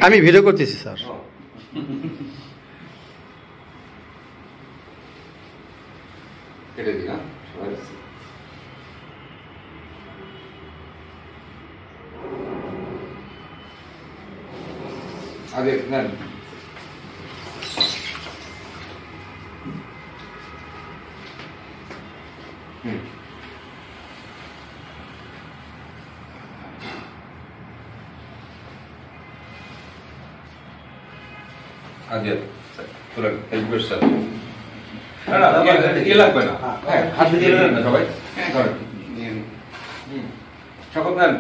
আমি ভিডিও করতেছি স্যার। কেটে দিই না আগে নেন। আগে তুলেন স্যার। লাগবে না, হাত দিয়ে না সবাই শপথ নেন।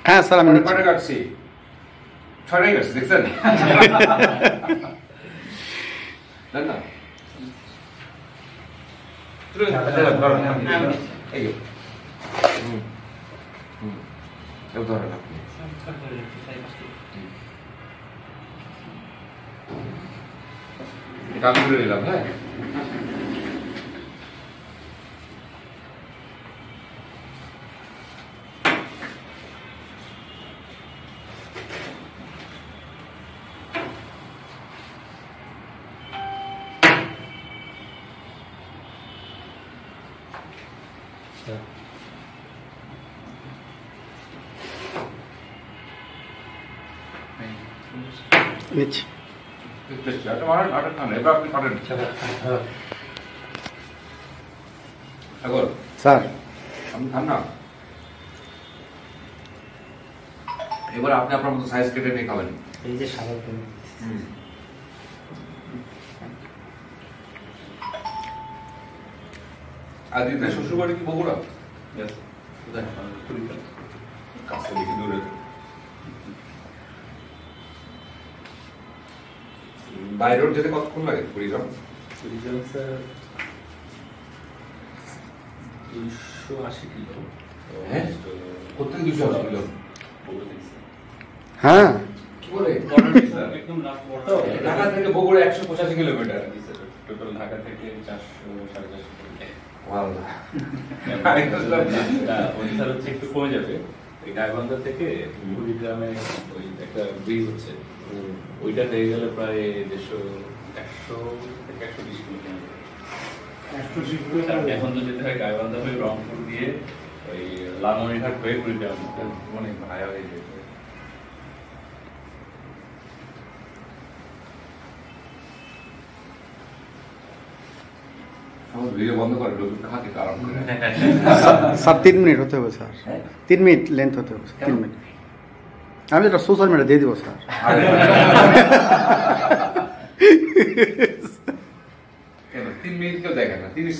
হ্যাঁ স্যার আমি কটা কাটছি? 6টাই কাটছি, দেখছেন না ধরেন আপনি কাজ করে নিলাম। হ্যাঁ নিচ্ছি। স্যার আপনি খান না, এবার আপনি আপনার মতো সাইজ কেটে নিয়ে খাবেন। এই যে সাদা আজ শ্বশুর বাড়ি কি বগুড়া? কাছে দেখি দূরে। বাই রোড যেতে কতক্ষণ লাগে কুড়িগ্রাম? Kurigram sir 280 kilo. হ্যাঁ প্রত্যেক 280 কিলো? হ্যাঁ কি বলে? একদম লাস্ট বড় ঢাকা থেকে বগুড়া 185 কিলোমিটার। টোটাল ঢাকা থেকে 400-450 কিলোমিটার হচ্ছে একটু কমে যাবে। এই গাইবান্ধা থেকে কুড়িগ্রামে ওই একটা ব্রিজ হচ্ছে, ওইটা হয়ে গেলে প্রায় 100 থেকে 120 কিলোমিটার। এখন তো যেতে হয় গাইবান্ধা হয়ে রংপুর দিয়ে ওই লালমনিরহাট হয়ে কুড়িগ্রাম, অনেক ভায়া হয়ে যেতে। স্যার 3 মিনিট হতে হবে স্যার, 3 মিনিট লেন্থ হতে হবে, 3 মিনিট। আমি এটা সোশ্যাল মিডিয়া দিয়ে দিব স্যার। 3 মিনিট কেউ দেখে না, 30